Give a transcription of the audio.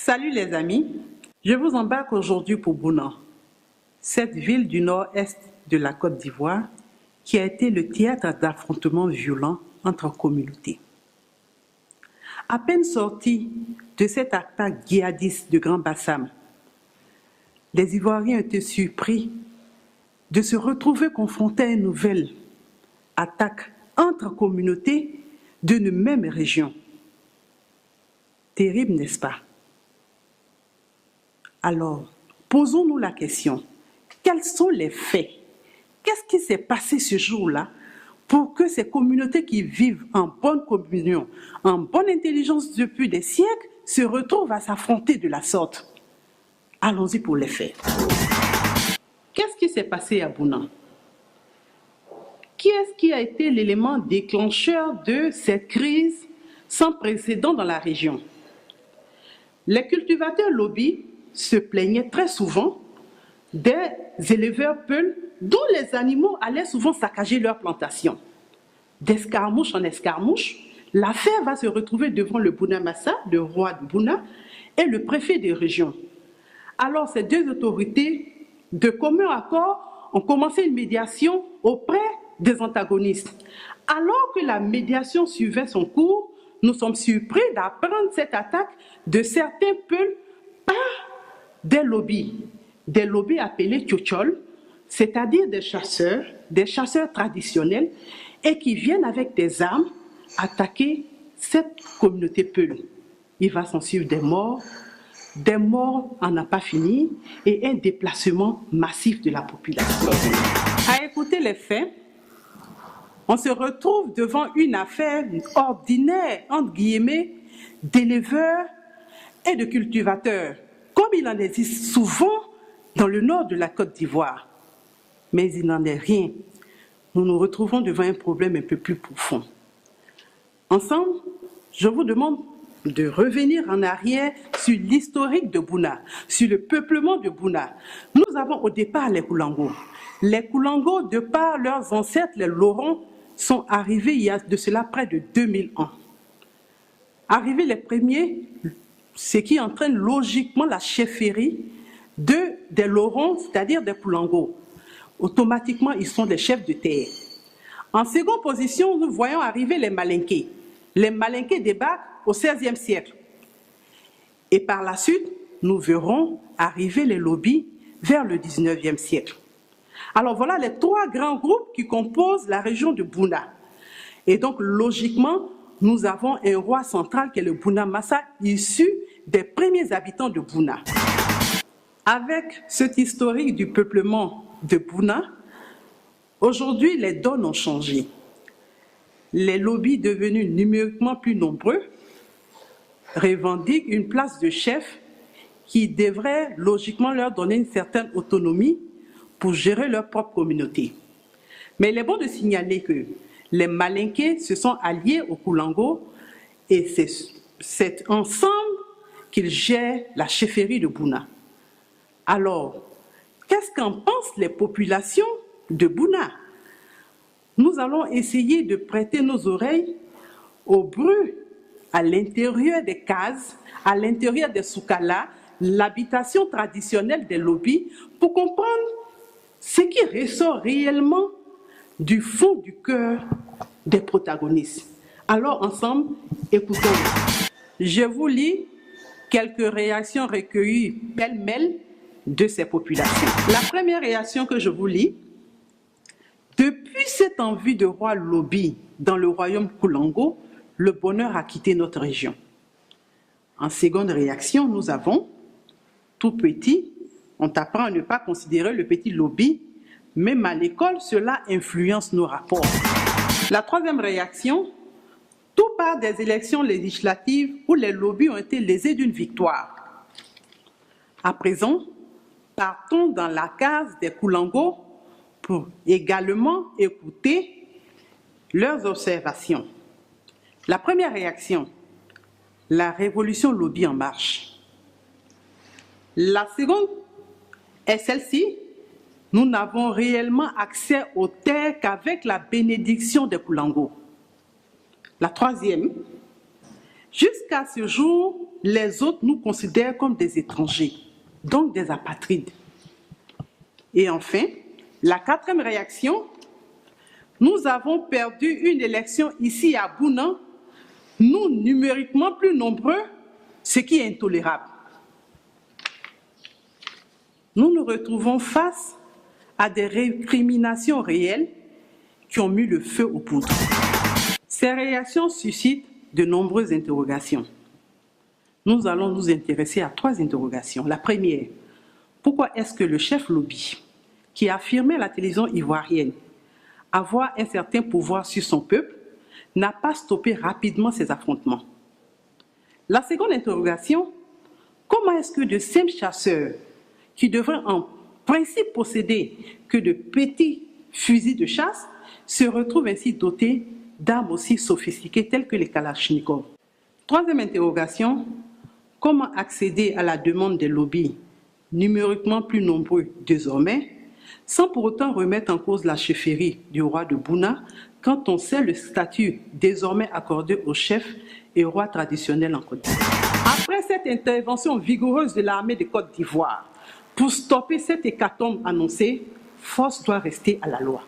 Salut les amis, je vous embarque aujourd'hui pour Bouna, cette ville du nord-est de la Côte d'Ivoire qui a été le théâtre d'affrontements violents entre communautés. À peine sortis de cette attaque djihadiste de Grand Bassam, les Ivoiriens étaient surpris de se retrouver confrontés à une nouvelle attaque entre communautés d'une même région. Terrible, n'est-ce pas? Alors, posons-nous la question, quels sont les faits? Qu'est-ce qui s'est passé ce jour-là pour que ces communautés qui vivent en bonne communion, en bonne intelligence depuis des siècles, se retrouvent à s'affronter de la sorte? Allons-y pour les faits. Qu'est-ce qui s'est passé à Bouna? Qui est-ce qui a été l'élément déclencheur de cette crise sans précédent dans la région? Les cultivateurs lobby se plaignaient très souvent des éleveurs peuls dont les animaux allaient souvent saccager leurs plantations. D'escarmouche en escarmouche, l'affaire va se retrouver devant le Bouna Massa, le roi de Bouna, et le préfet de région. Alors ces deux autorités, de commun accord, ont commencé une médiation auprès des antagonistes. Alors que la médiation suivait son cours, nous sommes surpris d'apprendre cette attaque de certains peuples par des lobbies appelés tchotchol, c'est-à-dire des chasseurs traditionnels, et qui viennent avec des armes attaquer cette communauté peul. Il va s'en suivre des morts en n'a pas fini, et un déplacement massif de la population. À écouter les faits, on se retrouve devant une affaire ordinaire, entre guillemets, d'éleveurs et de cultivateurs, comme il en existe souvent dans le nord de la Côte d'Ivoire. Mais il n'en est rien. Nous nous retrouvons devant un problème un peu plus profond. Ensemble, je vous demande de revenir en arrière sur l'historique de Bouna, sur le peuplement de Bouna. Nous avons au départ les Koulangos. Les Koulangos, de par leurs ancêtres, les Lorons, sont arrivés il y a de cela près de 2000 ans. Arrivés les premiers, ce qui entraîne logiquement la chefferie des Lorons, c'est-à-dire des Koulangos. Automatiquement, ils sont des chefs de terre. En seconde position, nous voyons arriver les Malinké. Les Malinké débarquent au XVIe siècle. Et par la suite, nous verrons arriver les lobbies vers le XIXe siècle. Alors voilà les trois grands groupes qui composent la région de Bouna. Et donc, logiquement, nous avons un roi central qui est le Bouna Massa, issu des premiers habitants de Bouna. Avec cet historique du peuplement de Bouna, aujourd'hui, les donnes ont changé. Les lobbies devenus numériquement plus nombreux revendiquent une place de chef qui devrait logiquement leur donner une certaine autonomie pour gérer leur propre communauté. Mais il est bon de signaler que les Malinké se sont alliés aux Koulangos et c'est ensemble qu'ils gèrent la chefferie de Bouna. Alors, qu'est-ce qu'en pensent les populations de Bouna? Nous allons essayer de prêter nos oreilles au bruit à l'intérieur des cases, à l'intérieur des soukala, l'habitation traditionnelle des lobbies, pour comprendre ce qui ressort réellement du fond du cœur des protagonistes. Alors ensemble, écoutons. Je vous lis quelques réactions recueillies pêle-mêle de ces populations. La première réaction que je vous lis: depuis cette envie de roi lobby dans le royaume Koulango, le bonheur a quitté notre région. En seconde réaction, nous avons: tout petit, on t'apprend à ne pas considérer le petit lobby, même à l'école, cela influence nos rapports. La troisième réaction: tout part des élections législatives où les lobbies ont été lésés d'une victoire. À présent, partons dans la case des Koulangos pour également écouter leurs observations. La première réaction: la révolution lobby en marche. La seconde est celle-ci: nous n'avons réellement accès aux terres qu'avec la bénédiction des Koulangos. La troisième: Jusqu'à ce jour, les autres nous considèrent comme des étrangers, donc des apatrides. Et enfin, la quatrième réaction, nous avons perdu une élection ici à Bouna, nous numériquement plus nombreux, ce qui est intolérable. Nous nous retrouvons face à des récriminations réelles qui ont mis le feu aux poudres. Ces réactions suscitent de nombreuses interrogations. Nous allons nous intéresser à 3 interrogations. La première, pourquoi est-ce que le chef lobby, qui affirmait à la télévision ivoirienne avoir un certain pouvoir sur son peuple, n'a pas stoppé rapidement ces affrontements? La seconde interrogation, comment est-ce que de simples chasseurs, qui devraient en principe posséder que de petits fusils de chasse, se retrouvent ainsi dotés d'armes aussi sophistiquées telles que les Kalachnikov? Troisième interrogation, comment accéder à la demande des lobbies, numériquement plus nombreux désormais, sans pour autant remettre en cause la chefferie du roi de Bouna, quand on sait le statut désormais accordé au chef et roi traditionnel en Côte d'Ivoire? Après cette intervention vigoureuse de l'armée de Côte d'Ivoire, pour stopper cette hécatombe annoncée, force doit rester à la loi.